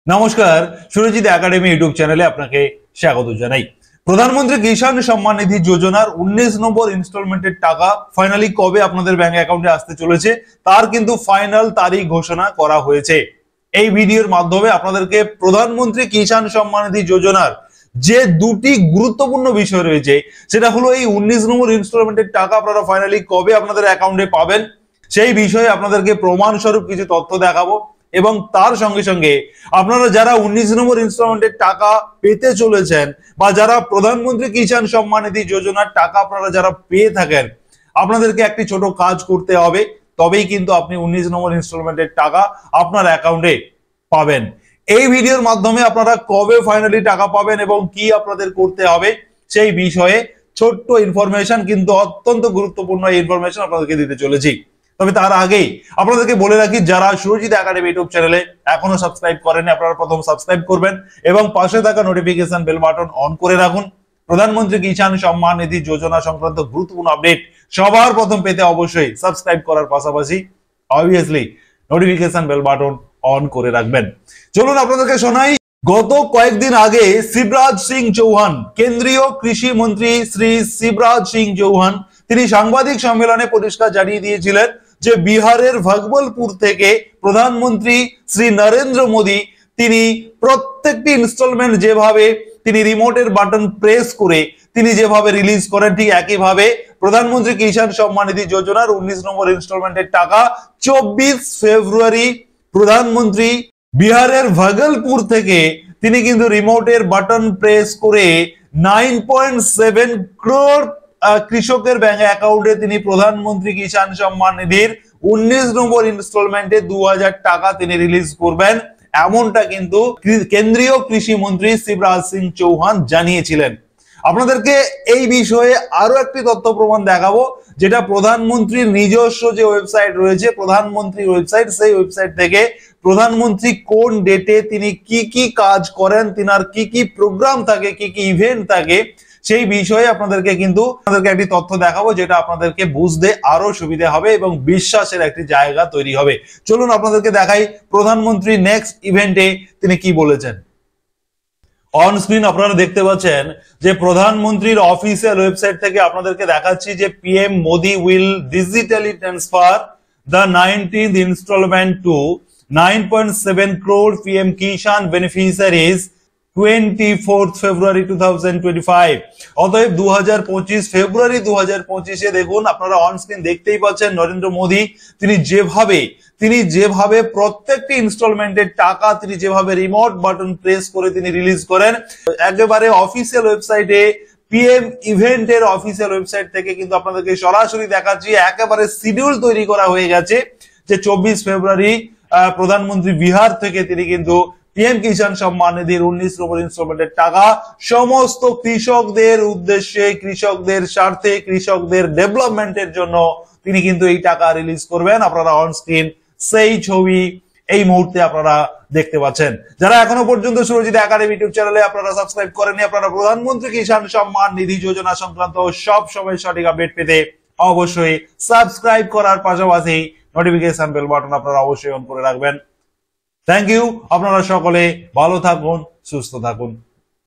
নমস্কার, Surajit academy YouTube চ্যানেলে আপনাকে স্বাগত জানাই। প্রধানমন্ত্রী কিষাণ সম্মান নিধি যোজনার 19 নম্বর ইনস্টলমেন্টের টাকা ফাইনালি কবে আপনাদের ব্যাংক অ্যাকাউন্টে আসতে চলেছে তার কিন্তু ফাইনাল তারিখ ঘোষণা করা হয়েছে। এই ভিডিওর মাধ্যমে আপনাদেরকে প্রধানমন্ত্রী কিষাণ সম্মান নিধি যোজনার যে দুটি গুরুত্বপূর্ণ বিষয় রয়েছে সেটা হলো এই 19 নম্বর ইনস্টলমেন্টের টাকা আপনারা ফাইনালি কবে আপনাদের অ্যাকাউন্টে পাবেন সেই বিষয়ে আপনাদেরকে প্রমাণ স্বরূপ কিছু তথ্য দেখাবো এবং তার সঙ্গে সঙ্গে আপনারা যারা 19 নম্বর ইনস্টলমেন্টের টাকা পেতে চলেছেন বা যারা প্রধানমন্ত্রী কিষাণ সম্মান নিধি যোজনার টাকা আপনারা যারা পেয়ে থাকেন আপনাদেরকে একটি ছোট কাজ করতে হবে, তবেই কিন্তু আপনি 19 নম্বর ইনস্টলমেন্টের টাকা আপনার অ্যাকাউন্টে পাবেন। এই ভিডিওর মাধ্যমে আপনারা কবে ফাইনালি টাকা পাবেন এবং কি আপনাদের করতে হবে সেই বিষয়ে ছোট্ট ইনফরমেশন, কিন্তু অত্যন্ত গুরুত্বপূর্ণ এই ইনফরমেশন আপনাদেরকে দিতে চলেছি। তবে তার আগেই আপনাদেরকে বলে রাখি, যারা সুরজিৎ একাডেমি ইউটিউব চ্যানেলে এখনো সাবস্ক্রাইব করেননি আপনারা প্রথম সাবস্ক্রাইব করবেন এবং পাশে থাকা নোটিফিকেশন বেল বাটন অন করে রাখুন। প্রধানমন্ত্রী কিষাণ সম্মান নিধি যোজনা সংক্রান্ত গুরুত্বপূর্ণ আপডেট সবার প্রথম পেতে অবশ্যই সাবস্ক্রাইব করার পাশাপাশি obviously notification bell button on করে রাখবেন। চলুন আপনাদেরকে শোনাই। গত কয়েকদিন আগে শিবরাজ সিং চৌহান, কেন্দ্রীয় কৃষি মন্ত্রী শ্রী শিবরাজ সিং চৌহান, তিনি সাংবাদিক সম্মেলনে পরিষ্কার জানিয়ে দিয়েছিলেন যে বিহারের ভাগবলপুর থেকে প্রধানমন্ত্রী শ্রী নরেন্দ্র মোদী তিনি প্রত্যেকটি ইনস্টলমেন্ট যেভাবে তিনি রিমোটের বাটন প্রেস করে তিনি যেভাবে রিলিজ করেন ঠিক একইভাবে প্রধানমন্ত্রী কিষাণ সম্মান নিধি যোজনার 19 নম্বর ইনস্টলমেন্টের টাকা 24 ফেব্রুয়ারি প্রধানমন্ত্রী বিহারের ভাগলপুর থেকে তিনি কিন্তু রিমোটের বাটন প্রেস করে 9.7 crore কৃষকের ব্যাংক অ্যাকাউন্টে তিনি প্রধানমন্ত্রী কিষাণ সম্মান নিধির 19 নম্বর ইনস্টলমেন্টে 2000 টাকা তিনি রিলিজ করবেন, এমনটা কিন্তু কেন্দ্রীয় কৃষি মন্ত্রী শিবরাজ সিং চৌহান জানিয়েছিলেন। আপনাদেরকে এই বিষয়ে আরো একটি তথ্য প্রমাণ দেখাবো, যেটা প্রধানমন্ত্রীর নিজস্ব যে ওয়েবসাইট রয়েছে প্রধানমন্ত্রী ওয়েবসাইট, সেই ওয়েবসাইট থেকে প্রধানমন্ত্রী কোন ডেটে তিনি কি কি কাজ করেন, তিনার কি কি প্রোগ্রাম থাকে, কি কি ইভেন্ট থাকে সেই বিষয়ে আপনাদেরকে একটি তথ্য দেখাবো, যেটা আপনাদেরকে বুঝতে আরো সুবিধা হবে এবং বিশ্বাসের একটি জায়গা তৈরি হবে। চলুন আপনাদেরকে দেখাই প্রধানমন্ত্রী নেক্সট ইভেন্টে তিনি কি বলেছেন। অন স্ক্রিন আপনারা দেখতে পাচ্ছেন যে প্রধানমন্ত্রীর অফিসিয়াল ওয়েবসাইট থেকে আপনাদেরকে দেখাচ্ছি যে PM Modi will digitally transfer the 19th instalment to 9.7 crore PM Kisan beneficiaries 24 ফেব্রুয়ারি 2025। অতএব 2025 ফেব্রুয়ারি 2025-এ দেখুন আপনারা অন স্ক্রিন দেখতেই পাচ্ছেন নরেন্দ্র মোদী তিনি যেভাবে প্রত্যেকটি ইনস্টলমেন্টের টাকা তিনি যেভাবে রিমোট বাটন প্রেস করে তিনি রিলিজ করেন, একেবারে অফিসিয়াল ওয়েবসাইটে পিএম ইভেন্টের অফিসিয়াল ওয়েবসাইট থেকে কিন্তু আপনাদেরকে সরাসরি দেখাচ্ছি, একেবারে শিডিউল তৈরি করা হয়ে গেছে যে 24 ফেব্রুয়ারি প্রধানমন্ত্রী বিহার থেকে তিনি কিন্তু পিএম কিষাণ সম্মান নিধির 19 নম্বর ইনস্টলমেন্টের টাকা সমস্ত কৃষকদের উদ্দেশ্যে, কৃষকদের স্বার্থে, কৃষকদের ডেভেলপমেন্টের জন্য তিনি কিন্তু এই টাকা রিলিজ করবেন। আপনারা অন স্ক্রিন সেই ছবি এই মুহূর্তে আপনারা দেখতে পাচ্ছেন। যারা এখনো পর্যন্ত সুরজিৎ একাডেমি ইউটিউব চ্যানেলে আপনারা সাবস্ক্রাইব করেননি, আপনারা প্রধানমন্ত্রী কিষাণ সম্মান নিধি যোজনা সংক্রান্ত সব সময় সঠিক আপডেট পেতে অবশ্যই সাবস্ক্রাইব করার পাশাপাশি নোটিফিকেশন বেল বাটন আপনারা অবশ্যই অন করে রাখবেন। Thank you. আপনারা সকলে ভালো থাকুন, সুস্থ থাকুন।